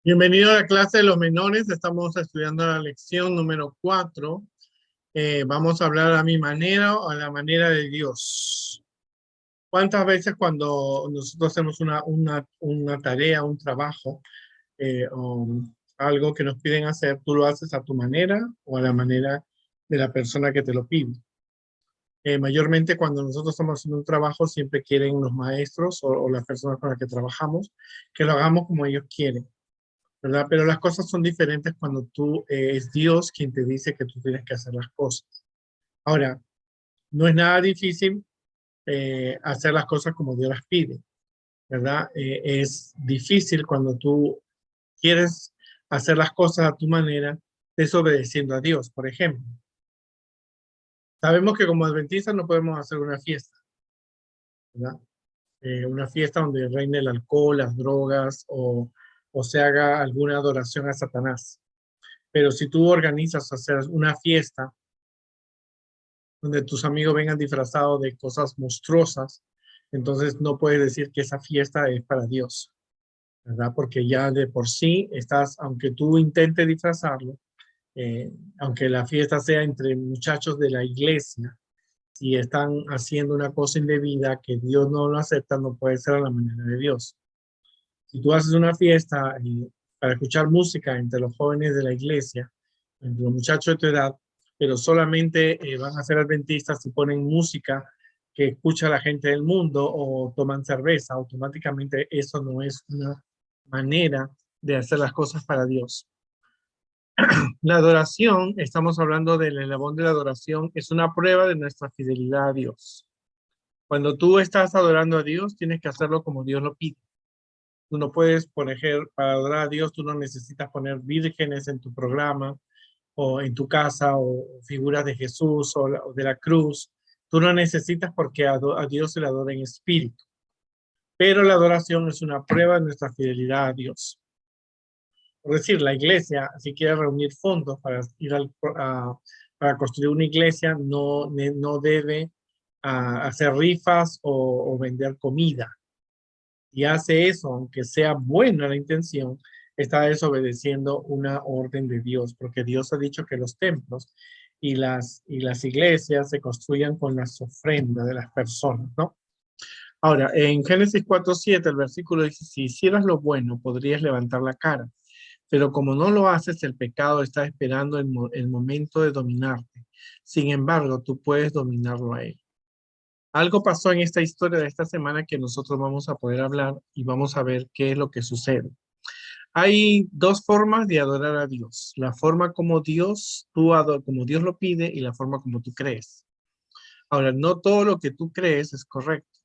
Bienvenido a la clase de los menores. Estamos estudiando la lección número 4. Vamos a hablar a mi manera o a la manera de Dios. ¿Cuántas veces cuando nosotros hacemos una tarea, un trabajo o algo que nos piden hacer, tú lo haces a tu manera o a la manera de la persona que te lo pide? Mayormente cuando nosotros estamos haciendo un trabajo, siempre quieren los maestros o las personas con las que trabajamos que lo hagamos como ellos quieren, ¿verdad? Pero las cosas son diferentes cuando es Dios quien te dice que tú tienes que hacer las cosas. Ahora, no es nada difícil hacer las cosas como Dios las pide, ¿verdad? Es difícil cuando tú quieres hacer las cosas a tu manera, desobedeciendo a Dios. Por ejemplo, sabemos que como adventistas no podemos hacer una fiesta, ¿verdad? Una fiesta donde reine el alcohol, las drogas o se haga alguna adoración a Satanás. Pero si tú organizas hacer una fiesta donde tus amigos vengan disfrazados de cosas monstruosas, entonces no puedes decir que esa fiesta es para Dios, ¿verdad? Porque ya de por sí estás, aunque tú intentes disfrazarlo, aunque la fiesta sea entre muchachos de la iglesia, si están haciendo una cosa indebida que Dios no lo acepta, no puede ser a la manera de Dios. Si tú haces una fiesta para escuchar música entre los jóvenes de la iglesia, entre los muchachos de tu edad, pero solamente van a ser adventistas si ponen música que escucha la gente del mundo o toman cerveza, automáticamente eso no es una manera de hacer las cosas para Dios. La adoración, estamos hablando del eslabón de la adoración, es una prueba de nuestra fidelidad a Dios. Cuando tú estás adorando a Dios, tienes que hacerlo como Dios lo pide. Tú no puedes poner, para adorar a Dios, tú no necesitas poner vírgenes en tu programa o en tu casa o figuras de Jesús o de la cruz. Tú no necesitas porque a Dios se le adora en espíritu. Pero la adoración es una prueba de nuestra fidelidad a Dios. Por decir, la iglesia, si quiere reunir fondos para para construir una iglesia, no debe hacer rifas o vender comida. Y hace eso, aunque sea buena la intención, está desobedeciendo una orden de Dios, porque Dios ha dicho que los templos y las iglesias se construyan con las ofrendas de las personas, ¿no? Ahora, en Génesis 4:7, el versículo dice, si hicieras lo bueno, podrías levantar la cara, pero como no lo haces, el pecado está esperando el momento de dominarte. Sin embargo, tú puedes dominarlo a él. Algo pasó en esta historia de esta semana que nosotros vamos a poder hablar y vamos a ver qué es lo que sucede. Hay dos formas de adorar a Dios. La forma como como Dios lo pide y la forma como tú crees. Ahora, no todo lo que tú crees es correcto.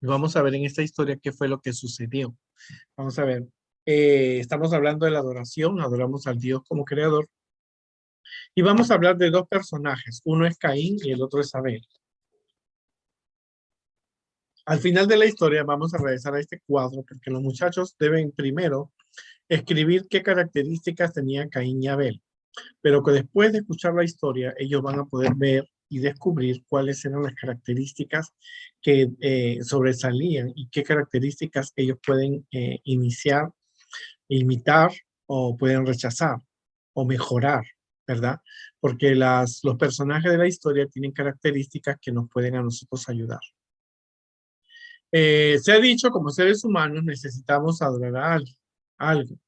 Y vamos a ver en esta historia qué fue lo que sucedió. Vamos a ver. Estamos hablando de la adoración. Adoramos al Dios como creador. Y vamos a hablar de dos personajes. Uno es Caín y el otro es Abel. Al final de la historia vamos a regresar a este cuadro porque los muchachos deben primero escribir qué características tenían Caín y Abel, pero que después de escuchar la historia ellos van a poder ver y descubrir cuáles eran las características que sobresalían y qué características ellos pueden iniciar, imitar o pueden rechazar o mejorar, ¿verdad? Porque los personajes de la historia tienen características que nos pueden a nosotros ayudar. Se ha dicho, como seres humanos necesitamos adorar a algo.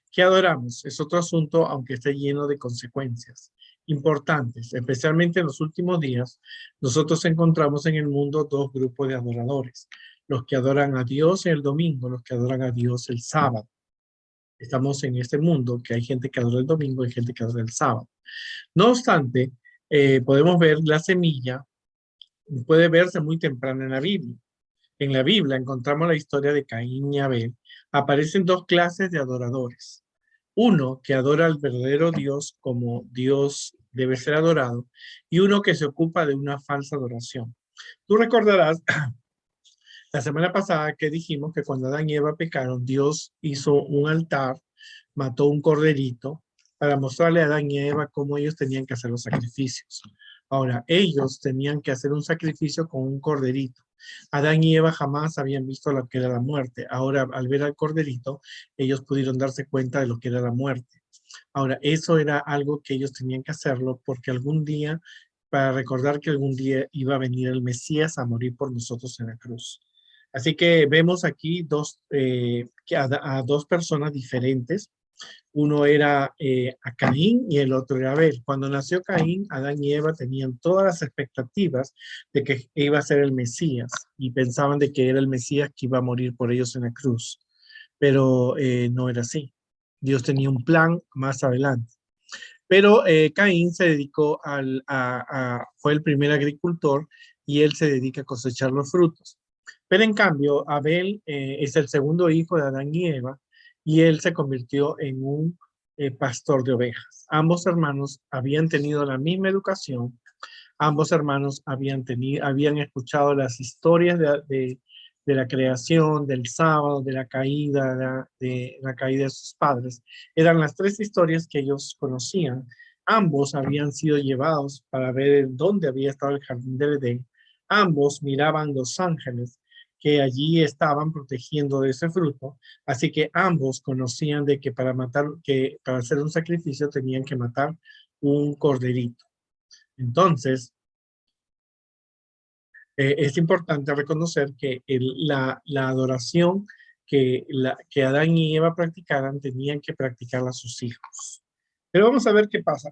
¿Qué adoramos? Es otro asunto, aunque esté lleno de consecuencias importantes. Especialmente en los últimos días, nosotros encontramos en el mundo dos grupos de adoradores. Los que adoran a Dios el domingo, los que adoran a Dios el sábado. Estamos en este mundo que hay gente que adora el domingo y gente que adora el sábado. No obstante, podemos ver la semilla, puede verse muy temprano en la Biblia. En la Biblia encontramos la historia de Caín y Abel. Aparecen dos clases de adoradores. Uno que adora al verdadero Dios como Dios debe ser adorado y uno que se ocupa de una falsa adoración. Tú recordarás la semana pasada que dijimos que cuando Adán y Eva pecaron, Dios hizo un altar, mató un corderito para mostrarle a Adán y Eva cómo ellos tenían que hacer los sacrificios. Ahora, ellos tenían que hacer un sacrificio con un corderito. Adán y Eva jamás habían visto lo que era la muerte. Ahora, al ver al corderito, ellos pudieron darse cuenta de lo que era la muerte. Ahora, eso era algo que ellos tenían que hacerlo porque algún día, para recordar que algún día iba a venir el Mesías a morir por nosotros en la cruz. Así que vemos aquí a dos personas diferentes. Uno era a Caín y el otro era Abel. Cuando nació Caín, Adán y Eva tenían todas las expectativas de que iba a ser el Mesías y pensaban de que era el Mesías que iba a morir por ellos en la cruz. Pero no era así. Dios tenía un plan más adelante. Pero Caín se dedicó fue el primer agricultor y él se dedica a cosechar los frutos. Pero en cambio, Abel es el segundo hijo de Adán y Eva y él se convirtió en un pastor de ovejas. Ambos hermanos habían tenido la misma educación, ambos hermanos habían escuchado las historias de la creación, del sábado, de la caída de sus padres. Eran las tres historias que ellos conocían. Ambos habían sido llevados para ver dónde había estado el jardín del Edén. Ambos miraban los ángeles que allí estaban protegiendo de ese fruto. Así que ambos conocían de que para hacer un sacrificio tenían que matar un corderito. Entonces, es importante reconocer que la adoración que Adán y Eva practicaran tenían que practicarla sus hijos. Pero vamos a ver qué pasa.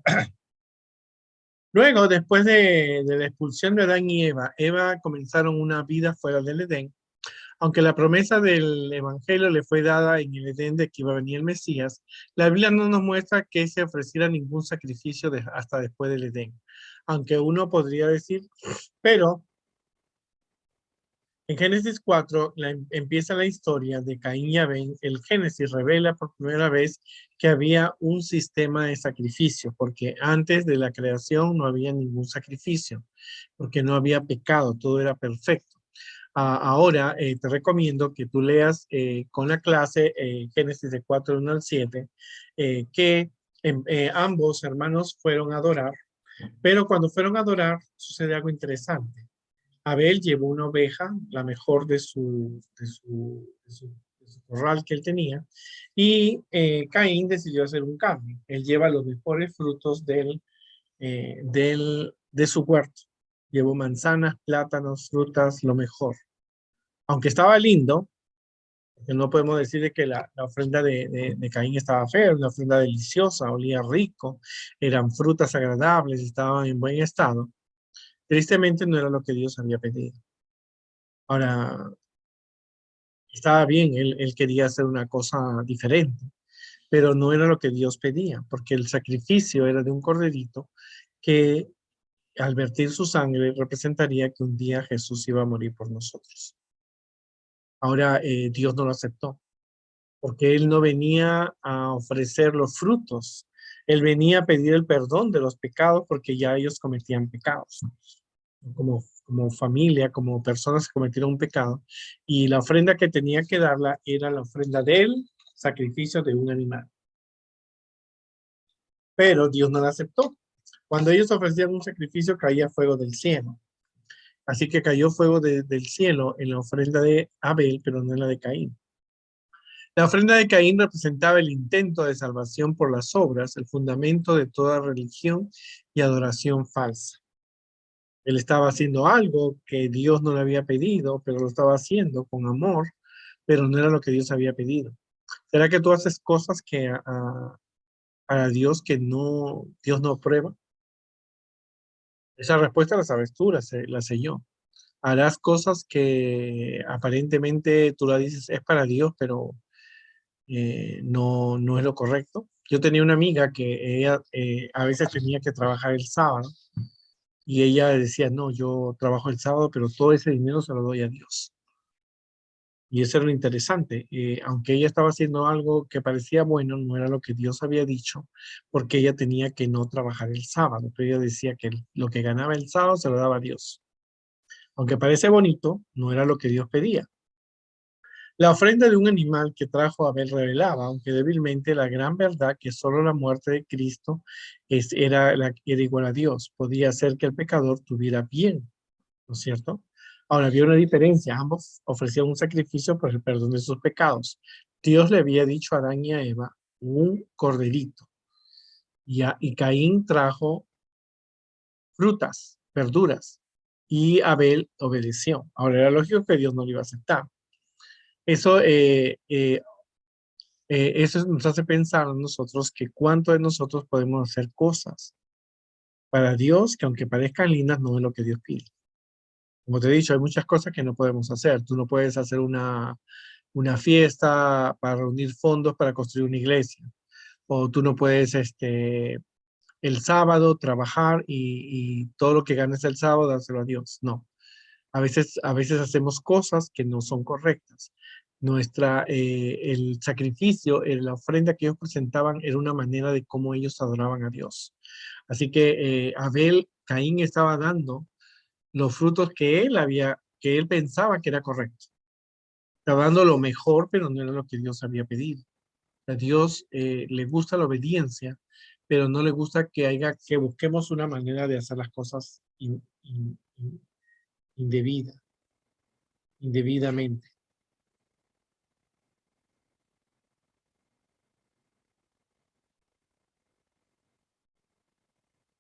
Luego, después de la expulsión de Adán y Eva comenzaron una vida fuera del Edén. Aunque la promesa del Evangelio le fue dada en el Edén de que iba a venir el Mesías, la Biblia no nos muestra que se ofreciera ningún sacrificio hasta después del Edén. Aunque uno podría decir, pero en Génesis 4 empieza la historia de Caín y Abel. El Génesis revela por primera vez que había un sistema de sacrificio, porque antes de la creación no había ningún sacrificio, porque no había pecado, todo era perfecto. Ahora te recomiendo que tú leas con la clase Génesis de 4, 1 al 7, que ambos hermanos fueron a adorar, pero cuando fueron a adorar sucede algo interesante. Abel llevó una oveja, la mejor de su corral que él tenía, y Caín decidió hacer un cambio. Él lleva los mejores frutos de su huerto. Llevó manzanas, plátanos, frutas, lo mejor. Aunque estaba lindo, no podemos decir de que la ofrenda de Caín estaba fea, era una ofrenda deliciosa, olía rico, eran frutas agradables, estaban en buen estado. Tristemente no era lo que Dios había pedido. Ahora, estaba bien, él quería hacer una cosa diferente, pero no era lo que Dios pedía, porque el sacrificio era de un corderito que al vertir su sangre representaría que un día Jesús iba a morir por nosotros. Ahora Dios no lo aceptó, porque Él no venía a ofrecer los frutos, Él venía a pedir el perdón de los pecados porque ya ellos cometían pecados. Como familia, como personas que cometieron un pecado, y la ofrenda que tenía que darla era la ofrenda del sacrificio de un animal. Pero Dios no la aceptó. Cuando ellos ofrecían un sacrificio, caía fuego del cielo. Así que cayó fuego del cielo en la ofrenda de Abel, pero no en la de Caín. La ofrenda de Caín representaba el intento de salvación por las obras, el fundamento de toda religión y adoración falsa. Él estaba haciendo algo que Dios no le había pedido, pero lo estaba haciendo con amor, pero no era lo que Dios había pedido. ¿Será que tú haces cosas para Dios que Dios no aprueba? Esa respuesta la sabes tú, la sé yo. Harás cosas que aparentemente tú la dices es para Dios, pero no es lo correcto. Yo tenía una amiga que ella a veces tenía que trabajar el sábado. Y ella decía, no, yo trabajo el sábado, pero todo ese dinero se lo doy a Dios. Y eso era lo interesante. Aunque ella estaba haciendo algo que parecía bueno, no era lo que Dios había dicho, porque ella tenía que no trabajar el sábado. Pero ella decía que lo que ganaba el sábado se lo daba a Dios. Aunque parece bonito, no era lo que Dios pedía. La ofrenda de un animal que trajo Abel revelaba, aunque débilmente, la gran verdad que solo la muerte de Cristo era igual a Dios. Podía hacer que el pecador tuviera bien, ¿no es cierto? Ahora, había una diferencia. Ambos ofrecían un sacrificio por el perdón de sus pecados. Dios le había dicho a Adán y a Eva un corderito. Y Caín trajo frutas, verduras. Y Abel obedeció. Ahora, era lógico que Dios no lo iba a aceptar. Eso eso nos hace pensar a nosotros que cuánto de nosotros podemos hacer cosas para Dios que aunque parezcan lindas no es lo que Dios pide. Como te he dicho, hay muchas cosas que no podemos hacer. Tú no puedes hacer una fiesta para reunir fondos para construir una iglesia. O tú no puedes el sábado trabajar y todo lo que ganes el sábado dárselo a Dios. No. A veces hacemos cosas que no son correctas. El sacrificio, la ofrenda que ellos presentaban era una manera de cómo ellos adoraban a Dios. Así que Caín estaba dando los frutos que él pensaba que era correcto. Estaba dando lo mejor, pero no era lo que Dios había pedido. A Dios le gusta la obediencia, pero no le gusta que busquemos una manera de hacer las cosas indebida, indebidamente.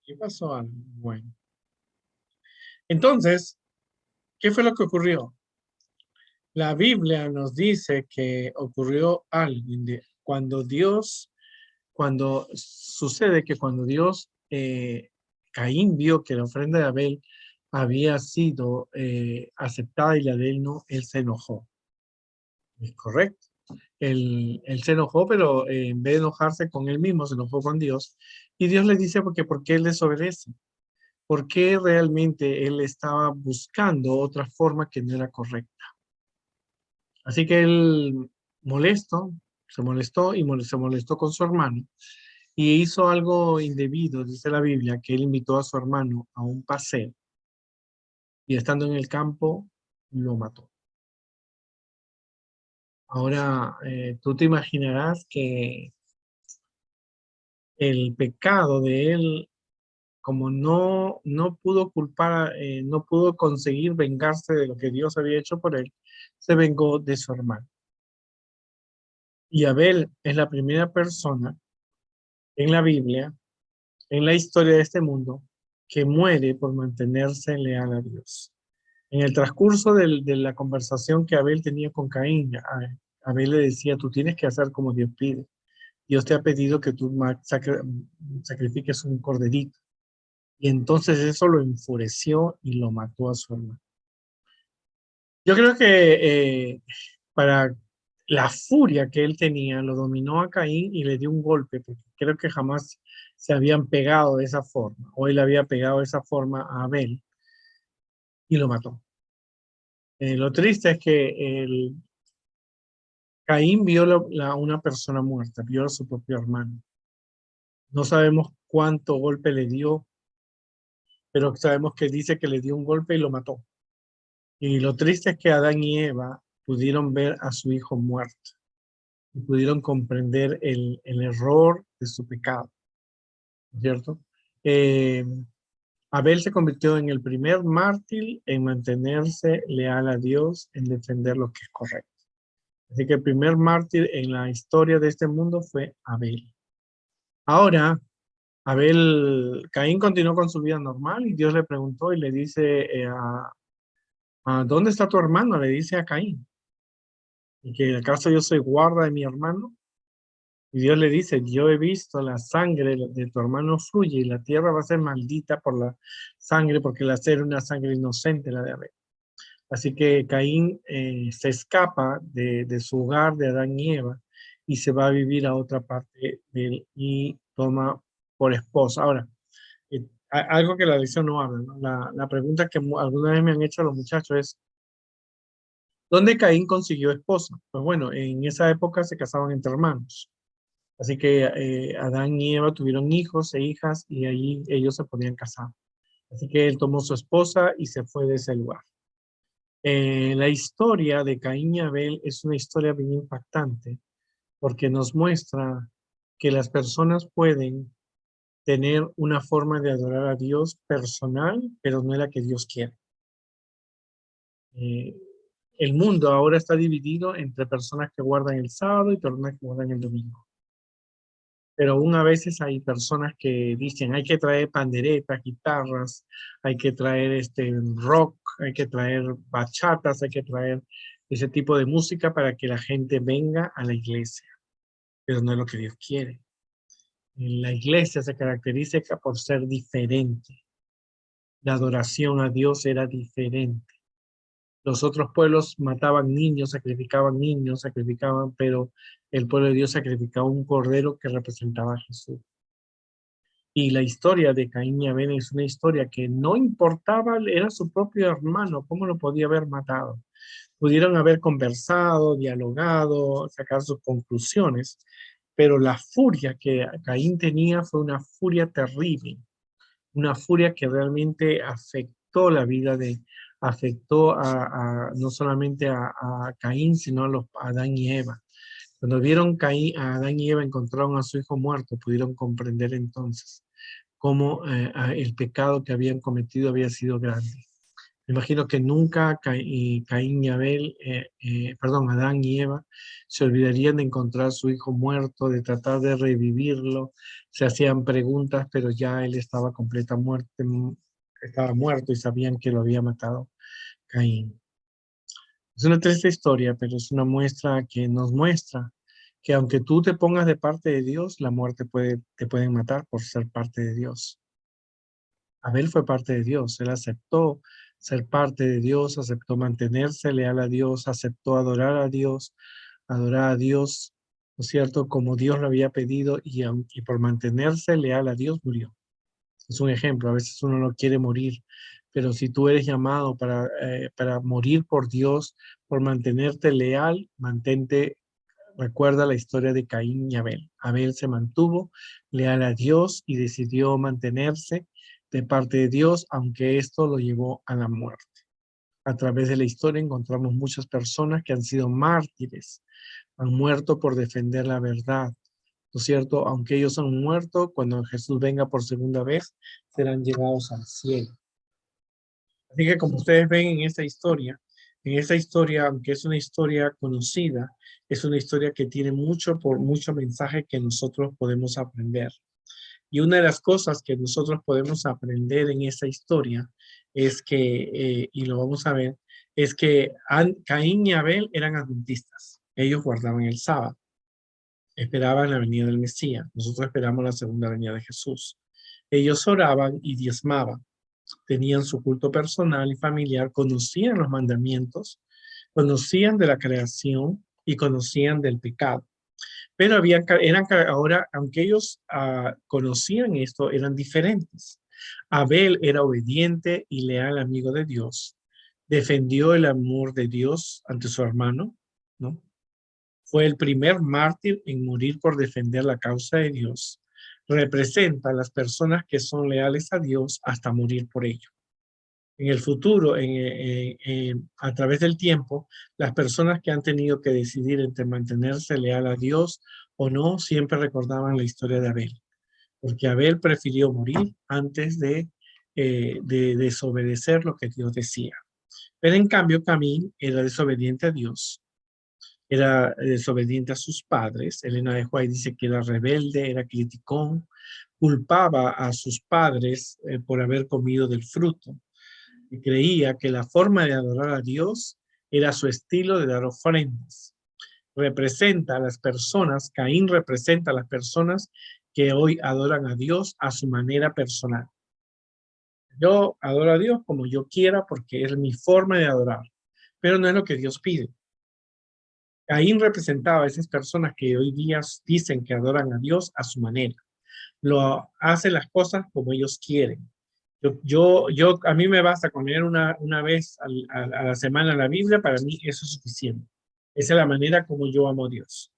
¿Qué pasó, Alan? Bueno, entonces, ¿qué fue lo que ocurrió? La Biblia nos dice que ocurrió algo cuando sucede que cuando Dios, Caín vio que la ofrenda de Abel había sido aceptada y la de él no, él se enojó. Es correcto. Él se enojó, pero en vez de enojarse con él mismo, se enojó con Dios. Y Dios le dice, porque ¿por qué él desobedece? ¿Por qué realmente él estaba buscando otra forma que no era correcta? Así que él se molestó y se molestó con su hermano y hizo algo indebido, dice la Biblia, que él invitó a su hermano a un paseo y estando en el campo lo mató. Ahora, tú te imaginarás que el pecado de él, como no pudo no pudo conseguir vengarse de lo que Dios había hecho por él, se vengó de su hermano. Y Abel es la primera persona en la Biblia, en la historia de este mundo, que muere por mantenerse leal a Dios. En el transcurso de la conversación que Abel tenía con Caín, Abel le decía, tú tienes que hacer como Dios pide. Dios te ha pedido que tú sacrifiques un corderito. Y entonces eso lo enfureció y lo mató a su hermano. Yo creo que para la furia que él tenía, lo dominó a Caín y le dio un golpe, porque creo que jamás se habían pegado de esa forma, o él había pegado de esa forma a Abel y lo mató. Lo triste es que Caín vio una persona muerta, vio a su propio hermano. No sabemos cuánto golpe le dio, pero sabemos que dice que le dio un golpe y lo mató. Y lo triste es que Adán y Eva pudieron ver a su hijo muerto y pudieron comprender el error de su pecado, ¿cierto? Eh, Abel se convirtió en el primer mártir en mantenerse leal a Dios, en defender lo que es correcto. Así que el primer mártir en la historia de este mundo fue Abel. Ahora, Caín continuó con su vida normal y Dios le preguntó y le dice, ¿dónde está tu hermano? Le dice a Caín. ¿Y que acaso yo soy guarda de mi hermano? Y Dios le dice, yo he visto la sangre de tu hermano fluye y la tierra va a ser maldita por la sangre, porque la era una sangre inocente la de Abel. Así que Caín se escapa de su hogar de Adán y Eva y se va a vivir a otra parte de él y toma por esposa. Ahora, algo que la lección no habla, ¿no? La pregunta que alguna vez me han hecho los muchachos es, ¿dónde Caín consiguió esposa? Pues bueno, en esa época se casaban entre hermanos. Así que Adán y Eva tuvieron hijos e hijas y ahí ellos se podían casar. Así que él tomó su esposa y se fue de ese lugar. La historia de Caín y Abel es una historia bien impactante porque nos muestra que las personas pueden tener una forma de adorar a Dios personal, pero no es la que Dios quiere. Eh, el mundo ahora está dividido entre personas que guardan el sábado y personas que guardan el domingo. Pero aún a veces hay personas que dicen hay que traer panderetas, guitarras, hay que traer rock, hay que traer bachatas, hay que traer ese tipo de música para que la gente venga a la iglesia. Pero no es lo que Dios quiere. La iglesia se caracteriza por ser diferente. La adoración a Dios era diferente. Los otros pueblos mataban niños, sacrificaban, pero el pueblo de Dios sacrificaba un cordero que representaba a Jesús. Y la historia de Caín y Abel es una historia que no importaba, era su propio hermano, ¿cómo lo podía haber matado? Pudieron haber conversado, dialogado, sacar sus conclusiones, pero la furia que Caín tenía fue una furia terrible, una furia que realmente afectó la vida afectó no solamente a Caín, sino a Adán y Eva. Cuando vieron a Adán y Eva encontraron a su hijo muerto, pudieron comprender entonces cómo el pecado que habían cometido había sido grande. Me imagino que nunca Caín y Abel, perdón, Adán y Eva, se olvidarían de encontrar a su hijo muerto, de tratar de revivirlo. Se hacían preguntas, pero ya él estaba estaba muerto y sabían que lo había matado Caín. Es una triste historia, pero es una muestra que nos muestra que aunque tú te pongas de parte de Dios, la muerte te pueden matar por ser parte de Dios. Abel fue parte de Dios, él aceptó ser parte de Dios, aceptó mantenerse leal a Dios, aceptó adorar a Dios, ¿no es cierto? Como Dios lo había pedido y por mantenerse leal a Dios murió. Es un ejemplo, a veces uno no quiere morir, pero si tú eres llamado para morir por Dios, por mantenerte leal, mantente. Recuerda la historia de Caín y Abel. Abel se mantuvo leal a Dios y decidió mantenerse de parte de Dios, aunque esto lo llevó a la muerte. A través de la historia encontramos muchas personas que han sido mártires, han muerto por defender la verdad, ¿no es cierto? Aunque ellos han muerto, cuando Jesús venga por segunda vez, serán llevados al cielo. Así que como ustedes ven en esta historia, aunque es una historia conocida, es una historia que tiene mucho mensaje que nosotros podemos aprender. Y una de las cosas que nosotros podemos aprender en esta historia es que, y lo vamos a ver, es que Caín y Abel eran adventistas. Ellos guardaban el sábado, esperaban la venida del Mesías. Nosotros esperamos la segunda venida de Jesús. Ellos oraban y diezmaban, tenían su culto personal y familiar, conocían los mandamientos, conocían de la creación y conocían del pecado. Pero ahora, aunque ellos conocían esto, eran diferentes. Abel era obediente y leal amigo de Dios. Defendió el amor de Dios ante su hermano, ¿no? Fue el primer mártir en morir por defender la causa de Dios. Representa a las personas que son leales a Dios hasta morir por ello. En el futuro, a través del tiempo, las personas que han tenido que decidir entre mantenerse leal a Dios o no, siempre recordaban la historia de Abel, porque Abel prefirió morir antes de desobedecer lo que Dios decía. Pero en cambio, Caín era desobediente a Dios, era desobediente a sus padres. Elena de White dice que era rebelde, era criticón, culpaba a sus padres por haber comido del fruto. Y creía que la forma de adorar a Dios era su estilo de dar ofrendas. Representa a las personas, Caín representa a las personas que hoy adoran a Dios a su manera personal. Yo adoro a Dios como yo quiera porque es mi forma de adorar, pero no es lo que Dios pide. Caín representaba a esas personas que hoy día dicen que adoran a Dios a su manera. Lo hacen las cosas como ellos quieren. A mí me basta con leer una vez a la semana la Biblia, para mí eso es suficiente. Esa es la manera como yo amo a Dios.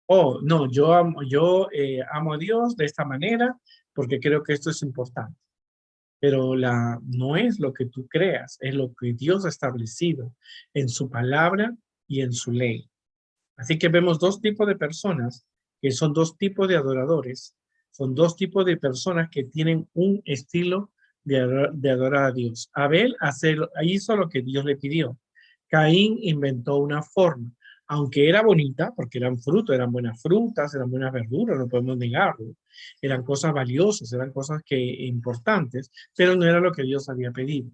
Oh, no, yo amo a Dios de esta manera porque creo que esto es importante. pero no es lo que tú creas, es lo que Dios ha establecido en su palabra y en su ley. Así que vemos dos tipos de personas, que son dos tipos de adoradores, son dos tipos de personas que tienen un estilo de adorar a Dios. Abel hizo lo que Dios le pidió. Caín inventó una forma, aunque era bonita, porque eran frutos, eran buenas frutas, eran buenas verduras, no podemos negarlo. Eran cosas valiosas, eran cosas importantes, pero no era lo que Dios había pedido.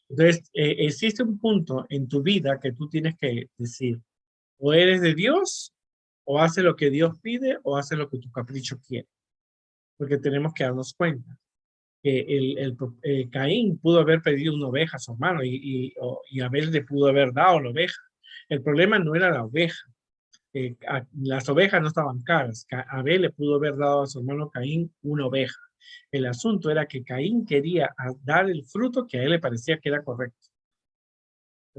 Entonces, existe un punto en tu vida que tú tienes que decir, o eres de Dios, o hace lo que Dios pide, o hace lo que tu capricho quiere. Porque tenemos que darnos cuenta que Caín pudo haber pedido una oveja a su hermano y Abel le pudo haber dado la oveja. El problema no era la oveja. Las ovejas no estaban caras. Abel le pudo haber dado a su hermano Caín una oveja. El asunto era que Caín quería dar el fruto que a él le parecía que era correcto.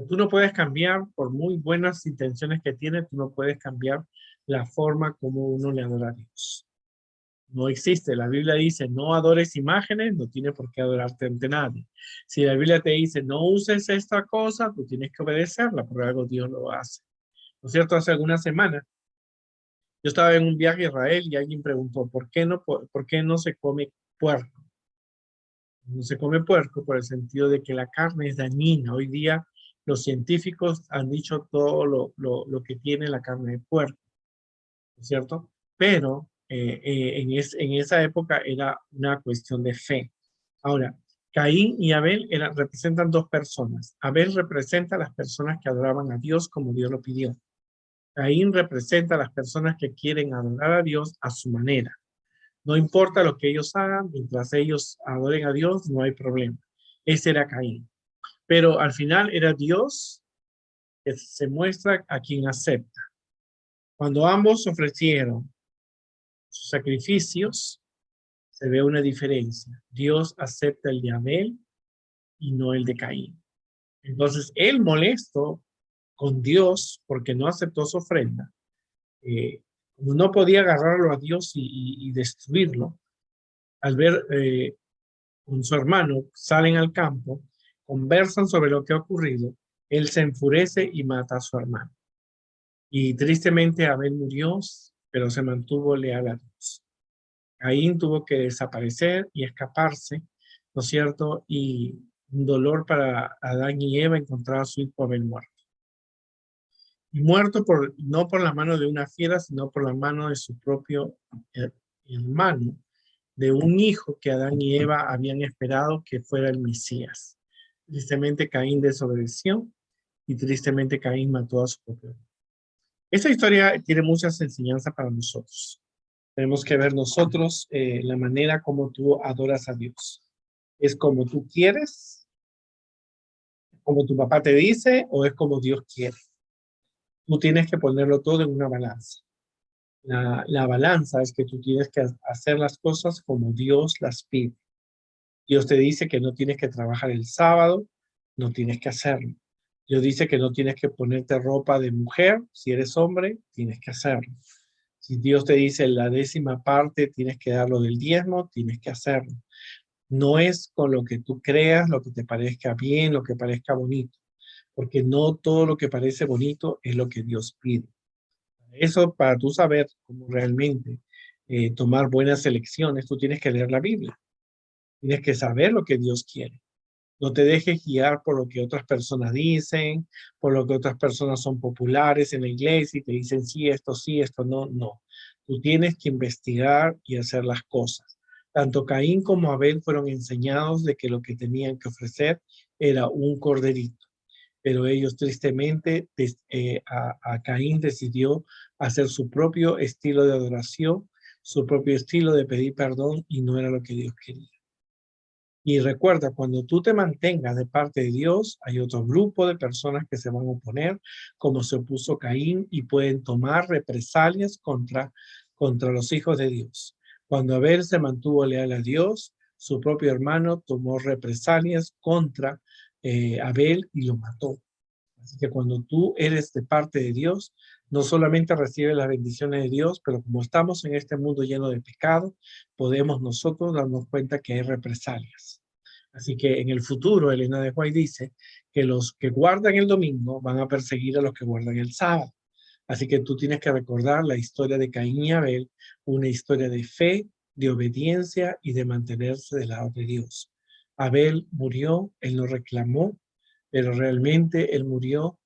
Tú no puedes cambiar, por muy buenas intenciones que tienes, tú no puedes cambiar la forma como uno le adora a Dios. No existe. La Biblia dice, no adores imágenes, no tienes por qué adorarte ante nadie. Si la Biblia te dice, no uses esta cosa, tú tienes que obedecerla, por algo Dios lo hace. ¿No es cierto? Hace algunas semanas, yo estaba en un viaje a Israel y alguien preguntó, por qué no se come puerco? No se come puerco por el sentido de que la carne es dañina. Hoy día los científicos han dicho todo lo que tiene la carne de puerco, ¿no es cierto? Pero en esa época era una cuestión de fe. Ahora, Caín y Abel representan dos personas. Abel representa a las personas que adoraban a Dios como Dios lo pidió. Caín representa a las personas que quieren adorar a Dios a su manera. No importa lo que ellos hagan, mientras ellos adoren a Dios, no hay problema. Ese era Caín. Pero al final era Dios que se muestra a quien acepta. Cuando ambos ofrecieron sus sacrificios, se ve una diferencia. Dios acepta el de Abel y no el de Caín. Entonces, él molesto con Dios porque no aceptó su ofrenda, como no podía agarrarlo a Dios y destruirlo, al ver con su hermano, salen al campo, conversan sobre lo que ha ocurrido, él se enfurece y mata a su hermano. Y tristemente Abel murió, pero se mantuvo leal a Dios. Caín tuvo que desaparecer y escaparse, ¿no es cierto? Y un dolor para Adán y Eva encontrar a su hijo Abel muerto. Y muerto no por la mano de una fiera, sino por la mano de su propio hermano, de un hijo que Adán y Eva habían esperado que fuera el Mesías. Tristemente Caín desobedeció y tristemente Caín mató a su propio hijo. Esta historia tiene muchas enseñanzas para nosotros. Tenemos que ver nosotros la manera como tú adoras a Dios. ¿Es como tú quieres? ¿Como tu papá te dice? ¿O es como Dios quiere? Tú tienes que ponerlo todo en una balanza. La balanza es que tú tienes que hacer las cosas como Dios las pide. Dios te dice que no tienes que trabajar el sábado, no tienes que hacerlo. Dios dice que no tienes que ponerte ropa de mujer, si eres hombre, tienes que hacerlo. Si Dios te dice la 10ª parte, tienes que darlo del diezmo, tienes que hacerlo. No es con lo que tú creas, lo que te parezca bien, lo que parezca bonito, porque no todo lo que parece bonito es lo que Dios pide. Eso, para tú saber cómo realmente tomar buenas elecciones, tú tienes que leer la Biblia. Tienes que saber lo que Dios quiere. No te dejes guiar por lo que otras personas dicen, por lo que otras personas son populares en la iglesia y te dicen sí, esto no, no. Tú tienes que investigar y hacer las cosas. Tanto Caín como Abel fueron enseñados de que lo que tenían que ofrecer era un corderito. Pero ellos tristemente, a Caín decidió hacer su propio estilo de adoración, su propio estilo de pedir perdón y no era lo que Dios quería. Y recuerda, cuando tú te mantengas de parte de Dios, hay otro grupo de personas que se van a oponer, como se opuso Caín, y pueden tomar represalias contra los hijos de Dios. Cuando Abel se mantuvo leal a Dios, su propio hermano tomó represalias contra Abel y lo mató. Así que cuando tú eres de parte de Dios, no solamente recibes las bendiciones de Dios, pero como estamos en este mundo lleno de pecado, podemos nosotros darnos cuenta que hay represalias. Así que en el futuro, Elena de White dice que los que guardan el domingo van a perseguir a los que guardan el sábado. Así que tú tienes que recordar la historia de Caín y Abel, una historia de fe, de obediencia y de mantenerse del lado de Dios. Abel murió, él no reclamó, pero realmente él murió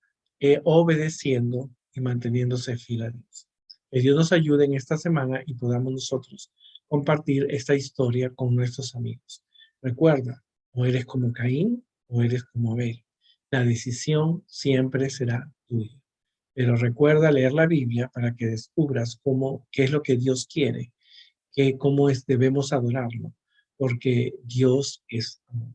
obedeciendo y manteniéndose fiel a Dios. Que Dios nos ayude en esta semana y podamos nosotros compartir esta historia con nuestros amigos. Recuerda, o eres como Caín o eres como Abel. La decisión siempre será tuya. Pero recuerda leer la Biblia para que descubras qué es lo que Dios quiere, cómo debemos adorarlo, porque Dios es amor.